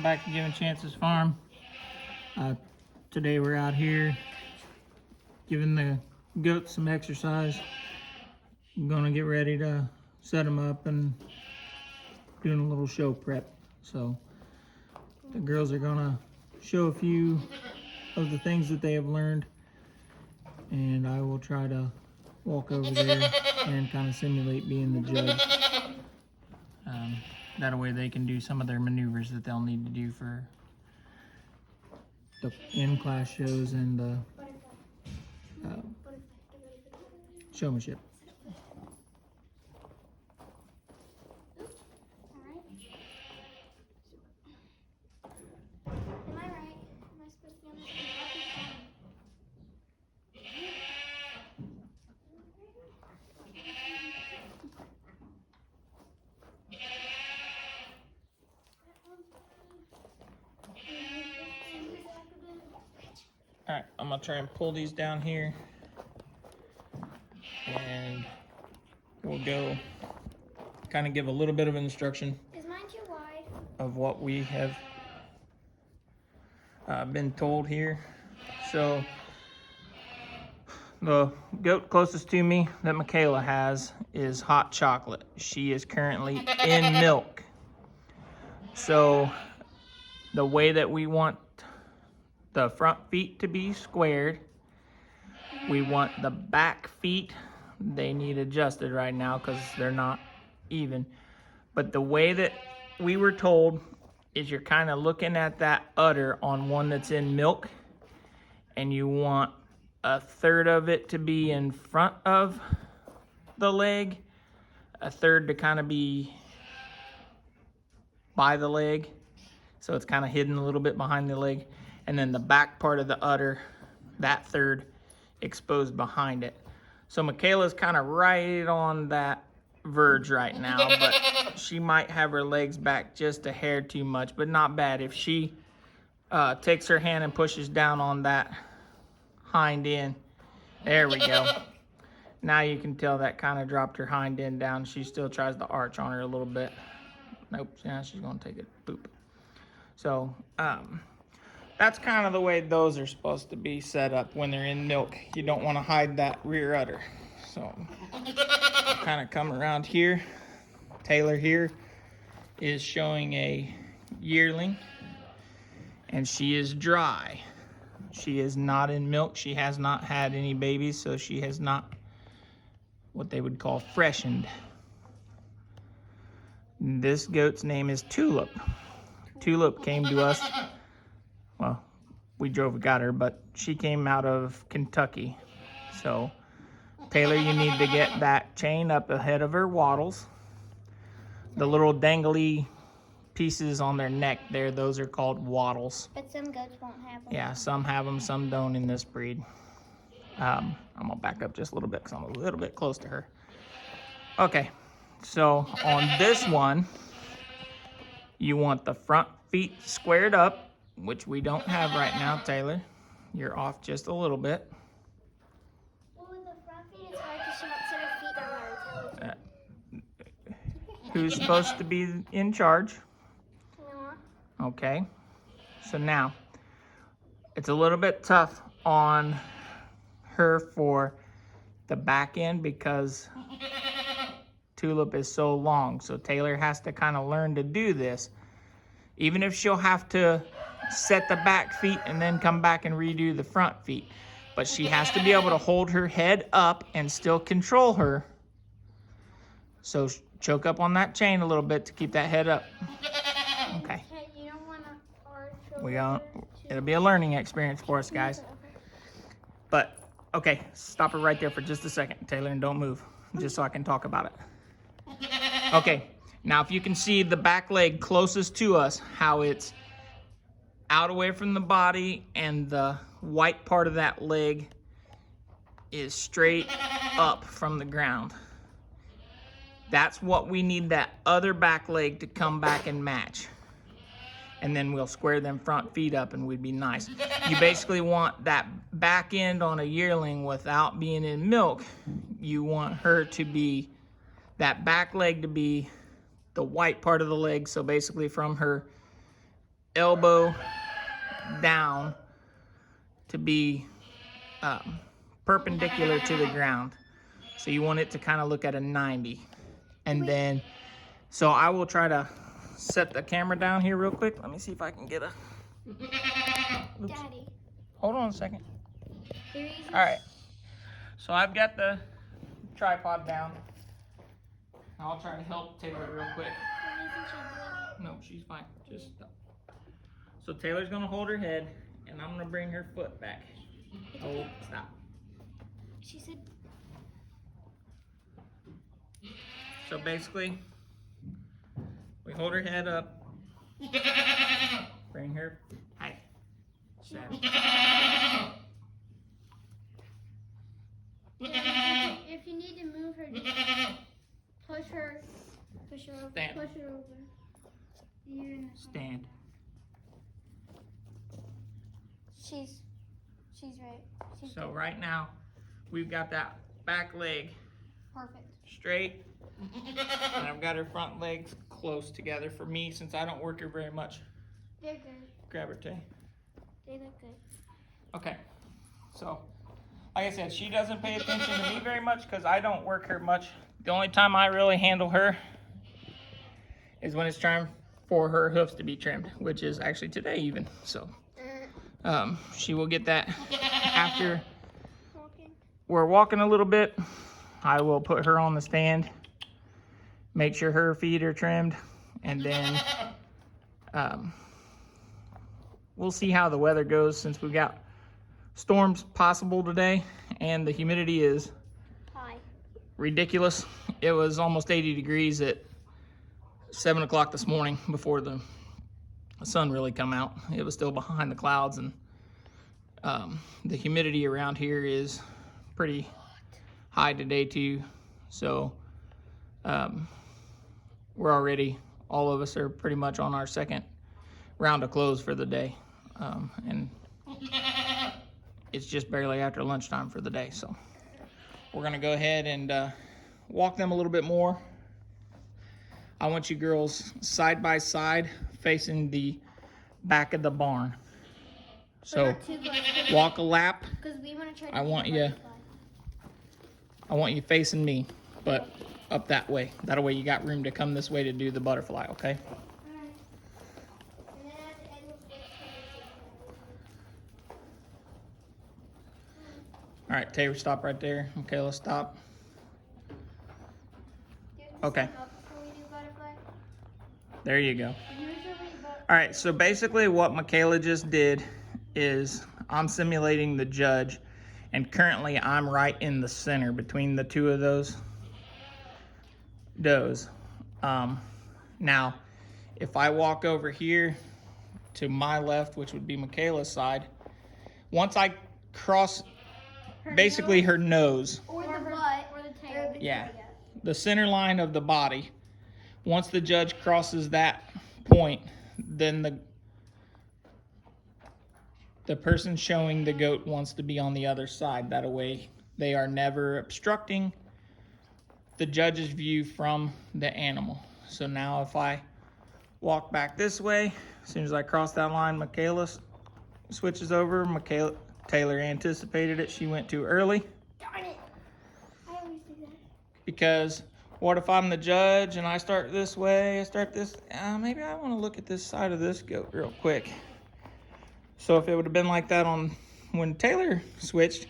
welcome back to Giving Chances Farm. Today we're out here giving the goats some exercise. I'm gonna get ready to set them up and doing a little show prep. So the girls are gonna show a few of the things that they have learned, and I will try to walk over there and kind of simulate being the judge. That way they can do some of their maneuvers that they'll need to do for the in-class shows and the showmanship. Alright, I'm going to try and pull these down here, and we'll go kind of give a little bit of instruction. Is mine too wide? Of what we have been told here. So the goat closest to me that Michaela has is Hot Chocolate. She is currently in milk. So the way that we want the front feet to be squared, we want the back feet, they need adjusted right now because they're not even. But the way that we were told is you're kind of looking at that udder on one that's in milk, and you want a third of it to be in front of the leg, a third to kind of be by the leg, so it's kind of hidden a little bit behind the leg, and then the back part of the udder, that third, exposed behind it. So Michaela's kind of right on that verge right now, but she might have her legs back just a hair too much, but not bad. If she takes her hand and pushes down on that hind end, there we go. Now you can tell that kind of dropped her hind end down. She still tries to arch on her a little bit. Nope, yeah, she's gonna take it, boop. So, that's kind of the way those are supposed to be set up when they're in milk. You don't want to hide that rear udder. So, kind of come around here. Taylor here is showing a yearling, and she is dry. She is not in milk. She has not had any babies, so she has not what they would call freshened. This goat's name is Tulip. Tulip came to us. Well, we drove and got her, but she came out of Kentucky. So, Taylor, you need to get that chain up ahead of her wattles. The little dangly pieces on their neck there, those are called wattles. But some goats won't have them. Yeah, some have them, some don't in this breed. I'm going to back up just a little bit because I'm a little bit close to her. Okay, so on this one, you want the front feet squared up, which we don't have right now, Taylor. You're off just a little bit. Well, with the front feet, it's hard because she wants her feet on her toes. Who's supposed to be in charge? No. Okay. So now, it's a little bit tough on her for the back end because Tulip is so long. So Taylor has to kind of learn to do this. Even if she'll have to set the back feet and then come back and redo the front feet. But she has to be able to hold her head up and still control her. So choke up on that chain a little bit to keep that head up. Okay. You don't want to arch over. It'll be a learning experience for us, guys. But, okay, stop it right there for just a second, Taylor, and don't move, just so I can talk about it. Okay, now if you can see the back leg closest to us, how it's out away from the body and the white part of that leg is straight up from the ground. That's what we need that other back leg to come back and match. And then we'll square them front feet up and we'd be nice. You basically want that back end on a yearling without being in milk. You want her to be, that back leg to be the white part of the leg. So basically from her elbow down to be perpendicular to the ground. So you want it to kind of look at a 90. And then, so I will try to set the camera down here real quick. Let me see if I can get a... Oops. Daddy. Hold on a second. The reason All right. So I've got the tripod down. I'll try to help Taylor real quick. No, she's fine. Just stop. So Taylor's gonna hold her head, and I'm gonna bring her foot back. Oh, stop. She said, So basically, we hold her head up, bring her, hi, sad. if you need to move her, just push her over, Stand. push her over. You're in the Stand. She's right. She's So right now, we've got that back leg perfect. straight, and I've got her front legs close together for me since I don't work her very much. They're good. Grab her, Tay. They look good. Okay, so like I said, she doesn't pay attention to me very much because I don't work her much. The only time I really handle her is when it's time for her hoofs to be trimmed, which is actually today even. So she will get that after we're walking a little bit. I will put her on the stand, make sure her feet are trimmed, and then we'll see how the weather goes since we've got storms possible today and the humidity is Hi. ridiculous. It was almost 80 degrees at 7 o'clock this morning before the sun really come out. It was still behind the clouds, and the humidity around here is pretty high today too. So we're already, all of us are pretty much on our second round of clothes for the day. And it's just barely after lunchtime for the day. So we're gonna go ahead and walk them a little bit more. I want you girls side by side facing the back of the barn. So walk a lap. We want to try to I want you facing me, but up that way. That way you got room to come this way to do the butterfly, okay? All right, Taylor, stop right there. Michaela, stop. Okay. There you go. All right, so basically what Michaela just did is I'm simulating the judge, and currently I'm right in the center between the two of those does. Now, if I walk over here to my left, which would be Michaela's side, once I cross basically her nose, or the butt, or the tail. yeah, the center line of the body, once the judge crosses that point, then the person showing the goat wants to be on the other side. That way they are never obstructing the judge's view from the animal. So now if I walk back this way, as soon as I cross that line, Michaela switches over. Taylor anticipated it. She went too early. Darn it. I always do that. Because what if I'm the judge and I start this way, I start this, maybe I want to look at this side of this goat real quick. So if it would have been like that on when Taylor switched,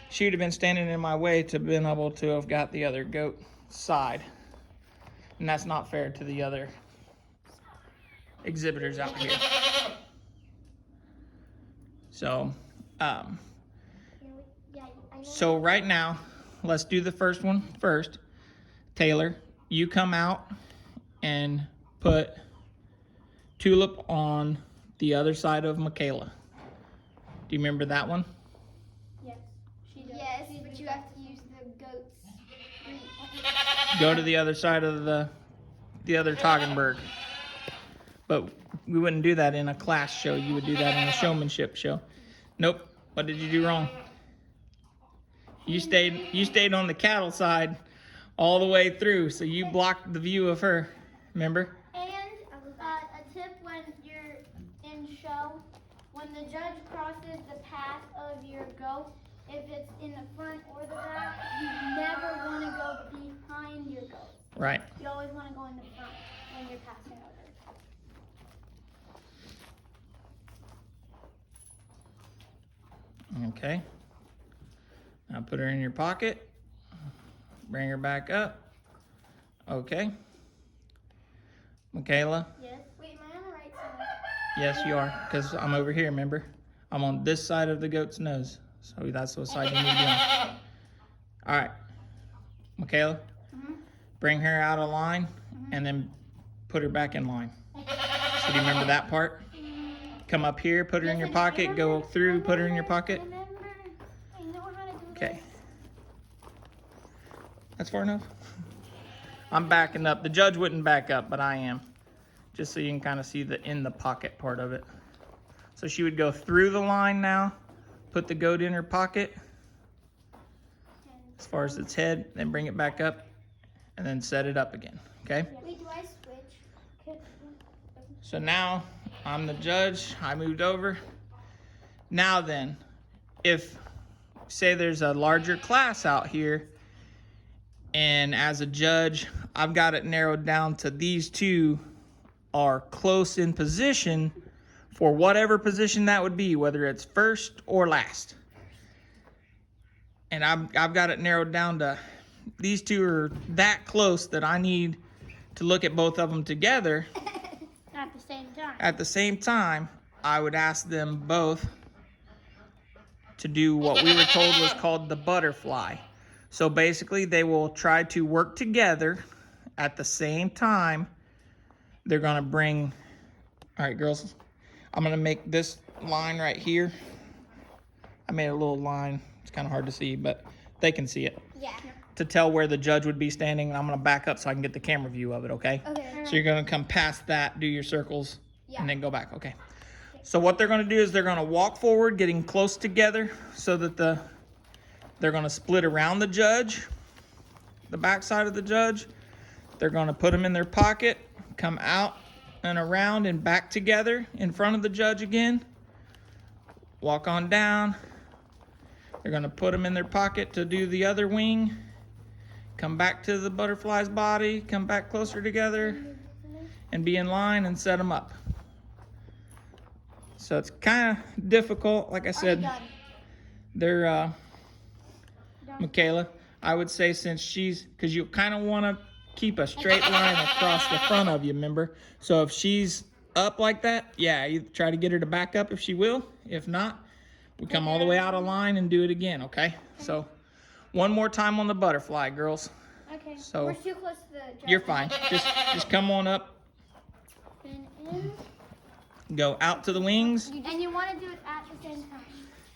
she would have been standing in my way to been able to have got the other goat side. And that's not fair to the other exhibitors out here. So, so right now, let's do the first one first. Taylor, you come out and put Tulip on the other side of Michaela. Do you remember that one? Yes, she does. Yes, but you have to use the goat's feet. Go to the other side of the other Toggenburg. But we wouldn't do that in a class show. You would do that in a showmanship show. Nope. What did you do wrong? You stayed on the cattle side all the way through, so you blocked the view of her. Remember? And a tip when you're in show, when the judge crosses the path of your goat, if it's in the front or the back, you never want to go behind your goat. Right. You always want to go in the front when you're passing over. Okay. Now put her in your pocket. Bring her back up. Okay. Michaela? Yes. Wait, am I on the right side? Yes, you are, because I'm over here, remember? I'm on this side of the goat's nose. So that's what side you need to be on. All right. Michaela, bring her out of line and then put her back in line. So do you remember that part? Come up here, put her in your pocket, go through, put her in your pocket. I know how to do Okay. That's far enough? I'm backing up. The judge wouldn't back up, but I am. Just so you can kind of see the in the pocket part of it. So she would go through the line now, put the goat in her pocket as far as its head, then bring it back up, and then set it up again, okay? Wait, do I switch? So now I'm the judge, I moved over. Now then, if say there's a larger class out here, and as a judge, I've got it narrowed down to these two are close in position for whatever position that would be, whether it's first or last. And I've got it narrowed down to these two are that close that I need to look at both of them together. At the same time. At the same time, I would ask them both to do what we were told was called the butterfly. So basically, they will try to work together at the same time. They're gonna bring, all right, girls, I'm gonna make this line right here. I made a little line. It's kind of hard to see, but they can see it. Yeah. To tell where the judge would be standing, and I'm gonna back up so I can get the camera view of it, okay? Okay. So you're gonna come past that, do your circles, Yeah. and then go back, okay? So what they're gonna do is they're gonna walk forward, getting close together so that they're gonna split around the judge, the back side of the judge. They're gonna put them in their pocket, come out and around and back together in front of the judge again. Walk on down. They're gonna put them in their pocket to do the other wing. Come back to the butterfly's body, come back closer together and be in line and set them up. So it's kind of difficult. Like I said, they're, Michaela, I would say since because you kind of want to keep a straight line across the front of you, remember? So if she's up like that, yeah, you try to get her to back up if she will. If not, we come all the way out of line and do it again, okay? So one more time on the butterfly, girls. Okay. So we're too close to the judge. you're fine. Just come on up, And in. go out to the wings. And you want to do it at the same time.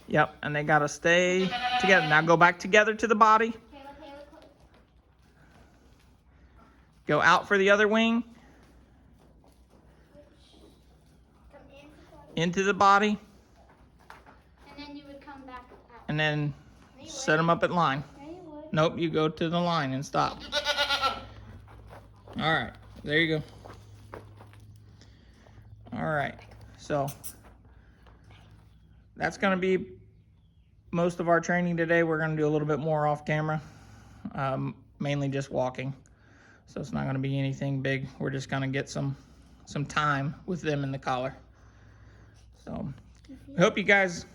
Yep, and they gotta stay together. Now go back together to the body. Kayla, close. Go out for the other wing, Come into the body, and then you would come back out. and then set them up at line. There you would. Nope, you go to the line and stop. All right, there you go. All right, so that's gonna be most of our training today. We're gonna do a little bit more off camera, mainly just walking. So it's not gonna be anything big. We're just gonna get some time with them in the collar. So I hope you guys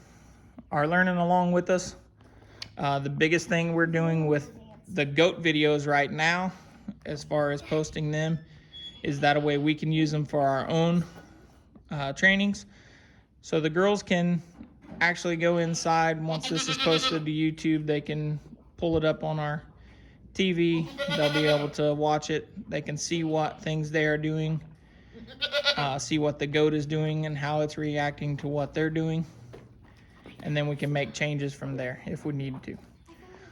are learning along with us. The biggest thing we're doing with the goat videos right now, as far as posting them, is that a way we can use them for our own trainings. So the girls can actually go inside. Once this is posted to YouTube, they can pull it up on our TV. They'll be able to watch it. They can see what things they are doing, see what the goat is doing and how it's reacting to what they're doing. And then we can make changes from there if we need to.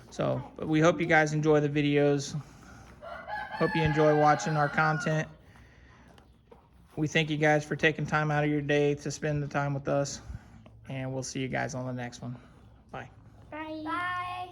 So, but we hope you guys enjoy the videos. Hope you enjoy watching our content. We thank you guys for taking time out of your day to spend the time with us. And we'll see you guys on the next one. Bye. Bye. Bye.